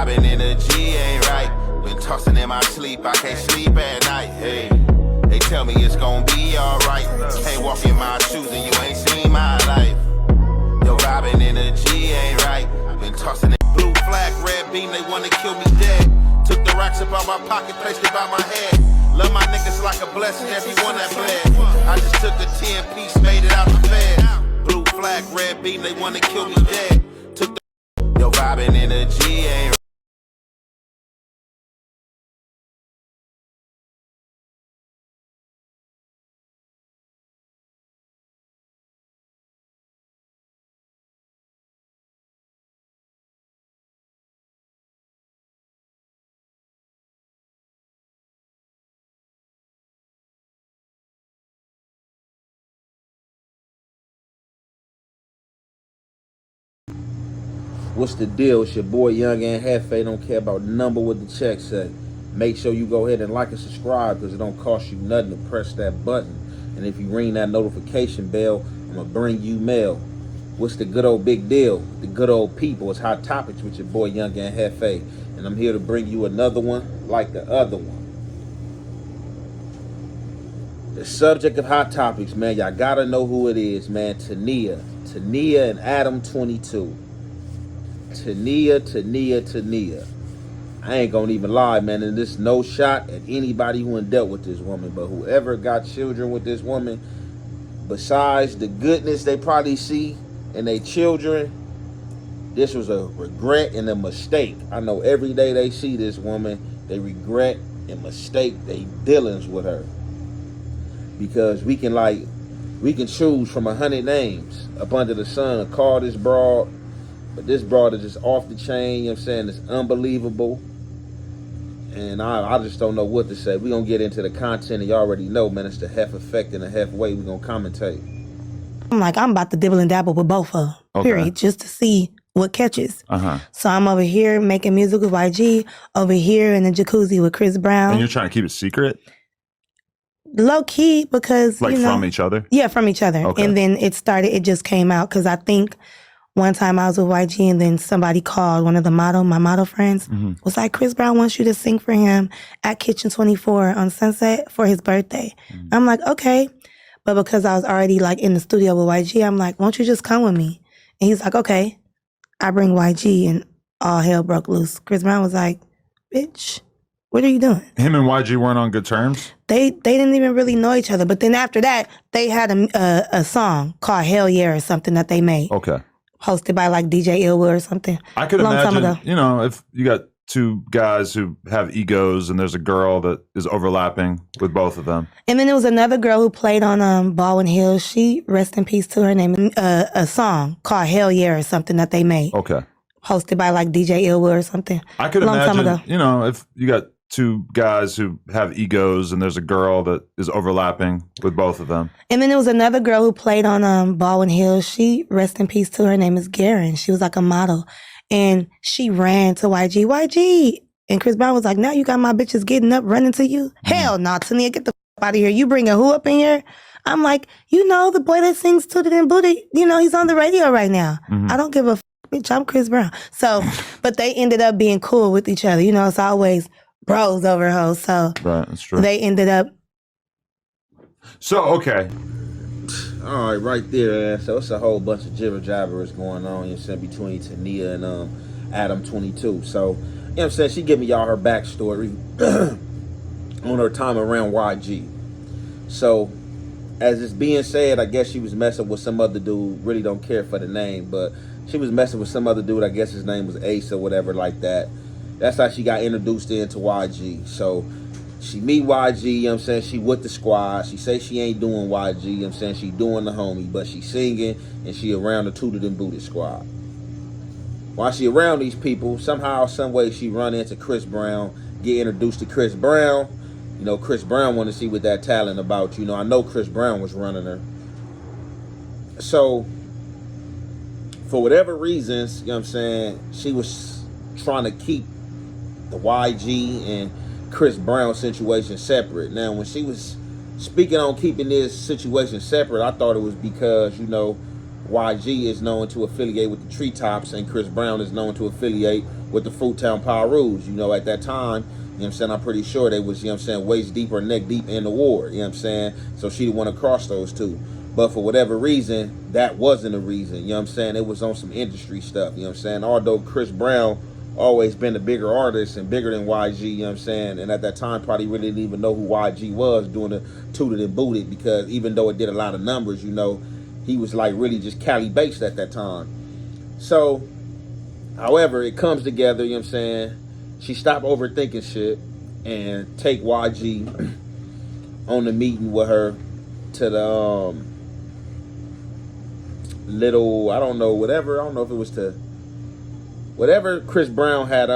vibing energy ain't right. Been tossing in my sleep, I can't sleep at night. Hey, they tell me it's gonna be alright. Can't walk in my shoes and you ain't seen my life. Yo, vibing energy ain't right. Been tossing in blue flag, red beam, they wanna kill me dead. Took the racks up out my pocket, placed it by my head. Love my niggas like a blessing, everyone that bled. I just took a 10-piece, made it out the bed. Blue flag, red beam, they wanna kill me dead. Took the yo, vibing energy ain't right. What's the deal? It's your boy Young and Hefe. Don't care about number what the check say. Make sure you go ahead and like and subscribe because it don't cost you nothing to press that button. And if you ring that notification bell, I'm going to bring you mail. What's the good old big deal? The good old people. It's Hot Topics with your boy Young and Hefe. And I'm here to bring you another one like the other one. The subject of Hot Topics, man, y'all got to know who it is, man. Tanae and Adam22. Tanae. I ain't gonna even lie, man, and this no shot at anybody who ain't dealt with this woman, but whoever got children with this woman, besides the goodness they probably see in their children, this was a regret and a mistake. I know every day they see this woman, they regret and mistake they dealings with her. Because we can choose from 100 names up under the sun to call this broad. But this broad is just off the chain, you know what I'm saying? It's unbelievable. And I just don't know what to say. We're going to get into the content, and you already know, man, it's the Hef effect and the Hef way. We're going to commentate. I'm about to dibble and dabble with both of them, period, just to see what catches. So I'm over here making music with YG, over here in the jacuzzi with Chris Brown. And you're trying to keep it secret? Low key, because, like, from each other? Yeah, from each other. Okay. And then it just came out, because I think one time I was with YG and then somebody called, one of my model friends, was like, Chris Brown wants you to sing for him at Kitchen 24 on Sunset for his birthday. I'm like, okay. But because I was already like in the studio with YG, I'm like, won't you just come with me? And he's like, okay. I bring YG and all hell broke loose. Chris Brown was like, bitch, what are you doing? Him and YG weren't on good terms? They didn't even really know each other. But then after that, they had a song called Hell Yeah or something that they made. Okay. Hosted by like DJ Illwood or something. I could imagine, you know, if you got two guys who have egos and there's a girl that is overlapping with both of them. And then there was another girl who played on Baldwin Hills. She, rest in peace to her name, a song called Hell Yeah or something that they made. Okay. Hosted by like DJ Illwood or something. I could imagine, you know, if you got two guys who have egos and there's a girl that is overlapping with both of them. And then there was another girl who played on Baldwin Hills. She, rest in peace to her name, is Garen. She was like a model. And she ran to YG. And Chris Brown was like, now you got my bitches getting up, running to you? Hell no, Tania, get the f*** out of here. You bringing who up in here? I'm like, you know, the boy that sings Tooted and Booty, you know, he's on the radio right now. I don't give a f***, bitch, I'm Chris Brown. So, but they ended up being cool with each other. You know, it's always bros over hoes, so right, that's true. They ended up. So, okay. All right, right there, man. So it's a whole bunch of jibber jabbers going on, you know, between Tanae and Adam22. So, you know what I'm saying? She gave me y'all her backstory on her time around YG. So, as it's being said, I guess she was messing with some other dude. Really don't care for the name, but she was messing with some other dude. I guess his name was Ace or whatever like that. That's how she got introduced into YG. So she meet YG, you know what I'm saying? She with the squad. She say she ain't doing YG, you know what I'm saying? She doing the homie, but she singing and she around the Tooted and Booted squad. While she around these people, somehow, some way she run into Chris Brown, get introduced to Chris Brown. You know, Chris Brown want to see what that talent about. You know, I know Chris Brown was running her. So, for whatever reasons, you know what I'm saying, she was trying to keep the YG and Chris Brown situation separate. Now, when she was speaking on keeping this situation separate, I thought it was because, you know, YG is known to affiliate with the Treetops, and Chris Brown is known to affiliate with the Fruittown Power Rouge. You know, at that time, you know what I'm saying, I'm pretty sure they was, you know what I'm saying, waist deep or neck deep in the war, you know what I'm saying? So she didn't want to cross those two. But for whatever reason, that wasn't a reason, you know what I'm saying? It was on some industry stuff, you know what I'm saying? Although Chris Brown always been a bigger artist and bigger than YG, you know what I'm saying? And at that time, probably really didn't even know who YG was doing the Tooted and Booted, because even though it did a lot of numbers, you know, he was like really just Cali based at that time. So, however, it comes together, you know what I'm saying? She stopped overthinking shit and take YG on the meeting with her to the little, I don't know, whatever, I don't know if it was to whatever Chris Brown had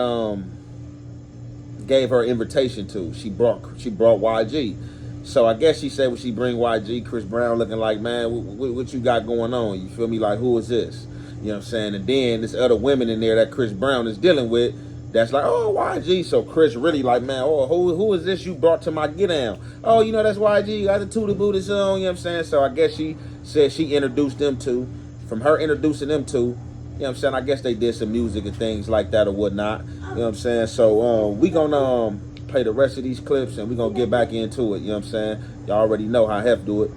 gave her invitation to. She brought YG. So I guess she said when she bring YG, Chris Brown looking like, man, what you got going on? You feel me? Like, who is this? You know what I'm saying? And then there's other women in there that Chris Brown is dealing with that's like, oh, YG. So Chris really like, man, oh, who is this you brought to my get down? Oh, you know, that's YG. You got the Tootie Booty song, you know what I'm saying? So I guess she said she introduced them to, from her introducing them to, you know what I'm saying? I guess they did some music and things like that or whatnot. You know what I'm saying? So we gonna play the rest of these clips and we gonna get back into it. You know what I'm saying? Y'all already know how Hef do it.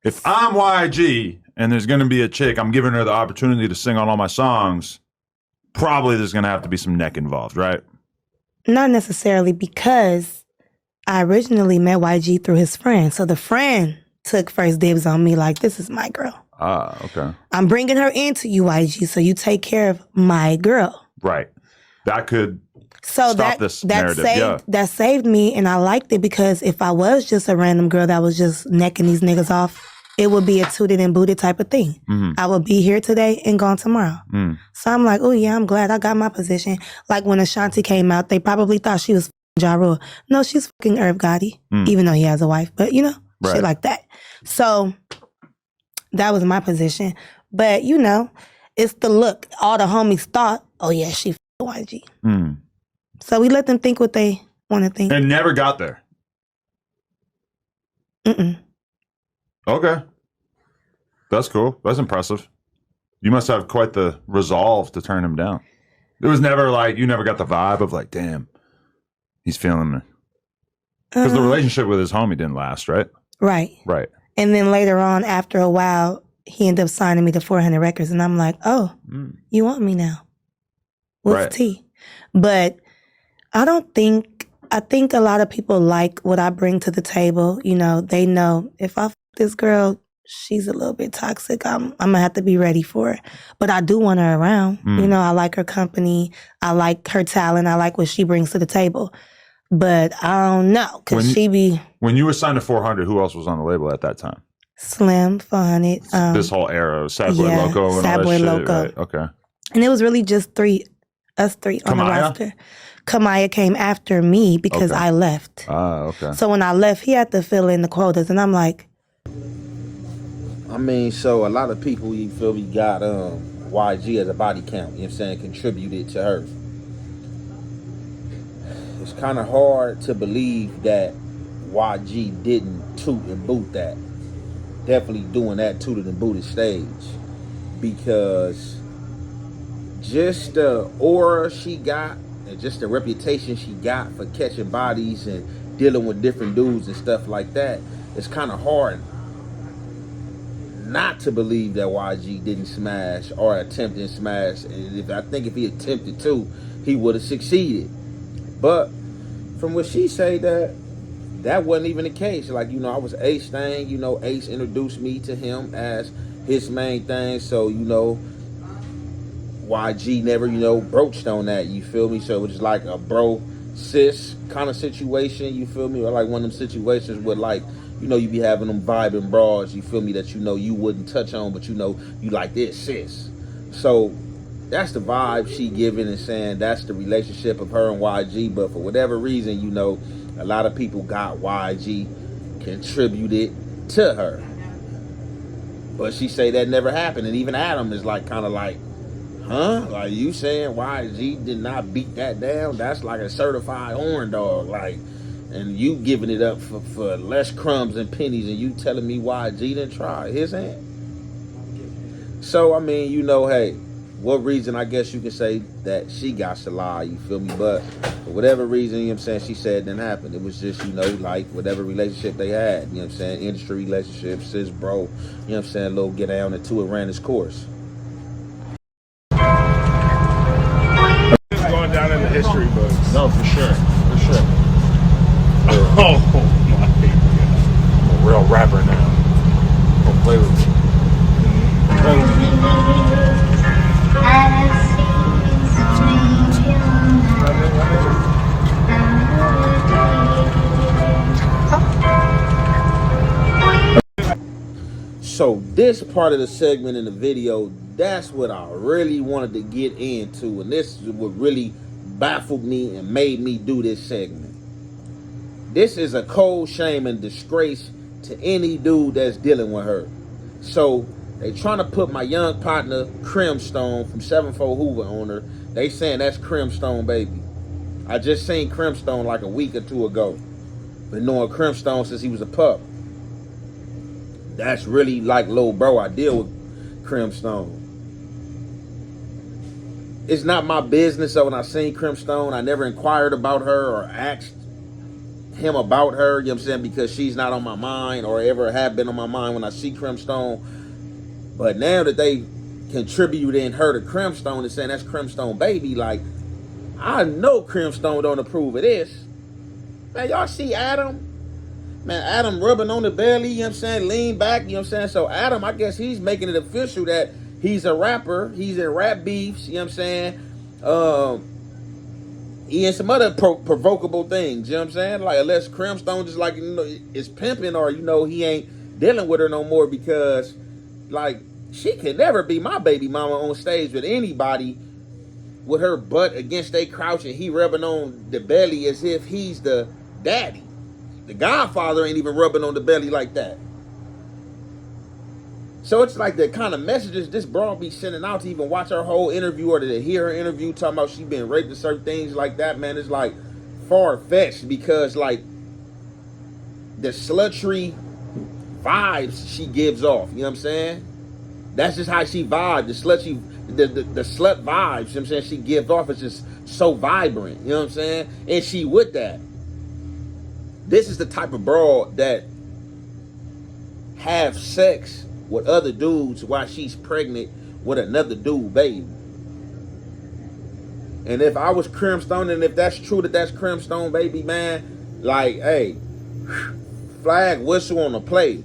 If I'm YG and there's gonna be a chick, I'm giving her the opportunity to sing on all my songs, probably there's gonna have to be some neck involved, right? Not necessarily, because I originally met YG through his friend. So the friend took first dibs on me, like, this is my girl. Ah, okay. I'm bringing her into you, YG, so you take care of my girl. Right. That could so stop this narrative. That saved me, and I liked it, because if I was just a random girl that was just necking these niggas off, it would be a tooted and booted type of thing. Mm-hmm. I would be here today and gone tomorrow. Mm. So I'm like, oh yeah, I'm glad I got my position. Like when Ashanti came out, they probably thought she was f***ing Ja Rule. No, she's fucking Irv Gotti, even though he has a wife. But you know, shit like that. So that was my position. But you know, it's the look. All the homies thought, oh yeah, she YG. Mm. So we let them think what they want to think. And never got there. Mm-mm. Okay. That's cool. That's impressive. You must have quite the resolve to turn him down. It was never like, you never got the vibe of like, damn, he's feeling me. Because the relationship with his homie didn't last, right? Right. Right. And then later on, after a while, he ended up signing me to 400 Records. And I'm like, oh, you want me now? What's tea? But I think a lot of people like what I bring to the table. You know, they know if I f this girl, she's a little bit toxic. I'm going to have to be ready for it. But I do want her around. You know, I like her company. I like her talent. I like what she brings to the table. But I don't know, because she be... When you were signed to 400, who else was on the label at that time? Slim, 400. This whole era, Sad Boy Loco and Sad all Boy that Loco. shit, right? Okay. And it was really just us three on the roster. Kamaya came after me because I left. Ah, okay. So when I left, he had to fill in the quotas. And I'm like... I mean, so a lot of people, you feel me, got YG as a body count, you know what I'm saying, contributed to her. It's kind of hard to believe that YG didn't toot and boot that. Definitely doing that tooted and booted stage. Because just the aura she got and just the reputation she got for catching bodies and dealing with different dudes and stuff like that, it's kind of hard not to believe that YG didn't smash or attempt to smash. And I think if he attempted to, he would have succeeded. But from what she said, that wasn't even the case. Like, you know, I was Ace thing. You know, Ace introduced me to him as his main thing. So, you know, YG never, you know, broached on that. You feel me? So it was just like a bro sis kind of situation. You feel me? Or like one of them situations where, like, you know, you be having them vibing bras, you feel me, that you know you wouldn't touch on, but you know you like this, sis. So that's the vibe she giving and saying that's the relationship of her and YG. But for whatever reason, you know, a lot of people got YG contributed to her. But she say that never happened. And even Adam is like kind of like, huh? Like, you saying YG did not beat that down? That's like a certified horn dog. Like, and you giving it up for less crumbs and pennies, and you telling me YG didn't try his hand? So, I mean, you know, hey, what reason I guess you can say that she got to lie, you feel me? But for whatever reason, you know what I'm saying, she said it didn't happen. It was just, you know, like whatever relationship they had, you know what I'm saying, industry relationship, sis, bro, you know what I'm saying, little get down into it, ran its course. It's going down in the history books. No, for sure. For sure. Oh my God. I'm a real rapper now. Don't play with me. So this part of the segment in the video, that's what I really wanted to get into, and this is what really baffled me and made me do this segment. This is a cold shame and disgrace to any dude that's dealing with her. So they trying to put my young partner Crimstone from 74 Hoover on her. They saying that's Crimstone baby. I just seen Crimstone like a week or two ago. Been knowing Crimstone since he was a pup. That's really like little bro. I deal with Crimstone. It's not my business. So when I seen Crimstone, I never inquired about her or asked him about her, you know what I'm saying, because she's not on my mind or ever have been on my mind when I see Crimstone. But now that they contributing her to Crimstone and saying that's Crimstone baby, like, I know Crimstone don't approve of this. Man, y'all see Adam? Man, Adam rubbing on the belly, you know what I'm saying, lean back, you know what I'm saying? So Adam, I guess he's making it official that he's a rapper. He's in rap beefs, you know what I'm saying? He in some other provocable things, you know what I'm saying? Like, unless Crimstone just like, you know, is pimping, or, you know, he ain't dealing with her no more, because, like, she could never be my baby mama on stage with anybody with her butt against their crouch and he rubbing on the belly as if he's the daddy. The Godfather ain't even rubbing on the belly like that. So it's like the kind of messages this broad be sending out to even watch her whole interview or to hear her interview talking about she been raped and certain things like that, man, it's like far-fetched, because like the slutry vibes she gives off, you know what I'm saying? That's just how she vibes. The slut vibes, you know what I'm saying, she gives off is just so vibrant, you know what I'm saying? And she with that. This is the type of broad that have sex with other dudes while she's pregnant with another dude, baby. And if I was Crimstone, and if that's true that that's Crimstone, baby, man, like, hey, flag whistle on the play.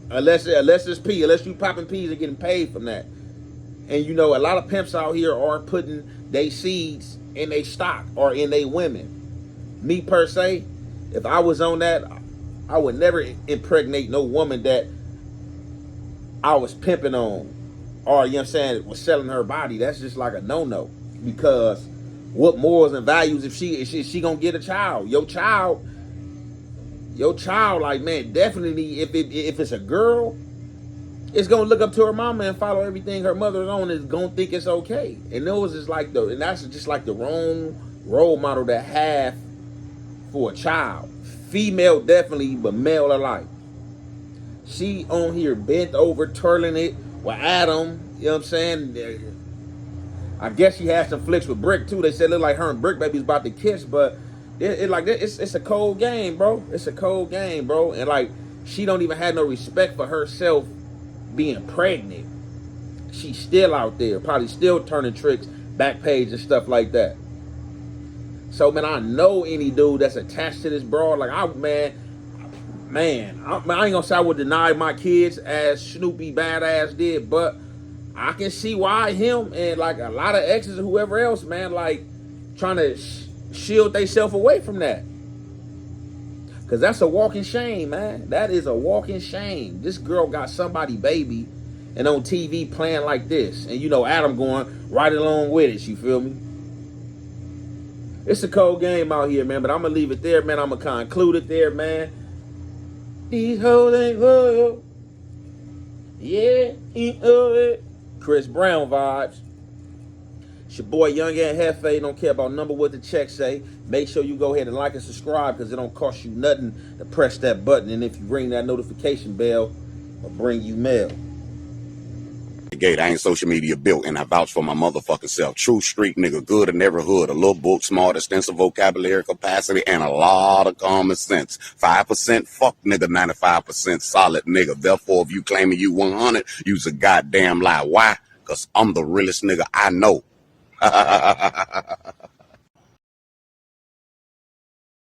Unless it's P, unless you popping P's and getting paid from that. And you know, a lot of pimps out here are putting they seeds in they stock or in they women. Me per se, if I was on that, I would never impregnate no woman that I was pimping on, or, you know what I'm saying, was selling her body. That's just like a no-no. Because what morals and values if she gonna get a child? Your child, like, man, definitely if it's a girl, it's gonna look up to her mama and follow everything her mother's on, and is gonna think it's okay. And those is like and that's just like the wrong role model to have for a child. Female definitely, but male alike. She on here bent over, twirling it with Adam, you know what I'm saying? I guess she had some flicks with Brick too. They said it looked like her and Brick baby's about to kiss, but it's a cold game, bro. It's a cold game, bro. And like, she don't even have no respect for herself being pregnant. She's still out there, probably still turning tricks, back page and stuff like that. So, man, I know any dude that's attached to this broad, like, I ain't gonna say I would deny my kids as Snoopy badass did, but I can see why him and like a lot of exes or whoever else, man, like trying to shield themselves away from that. Because that's a walking shame, man. That is a walking shame. This girl got somebody baby and on TV playing like this. And you know, Adam going right along with it, you feel me? It's a cold game out here, man, but I'm going to leave it there, man. I'm going to conclude it there, man. These hoes ain't loyal. Yeah, Chris Brown vibes. It's your boy Young and Hefe. Don't care about number what the check say. Make sure you go ahead and like and subscribe, because it don't cost you nothing to press that button. And if you ring that notification bell, it'll bring you mail. gate. I ain't social media built, and I vouch for my motherfucking self. True street nigga, good in every hood. A little book, smart, extensive vocabulary capacity, and a lot of common sense. 5% fuck nigga, 95% solid nigga. Therefore, if you claiming you 100, you's a goddamn lie. Why? Because I'm the realest nigga I know.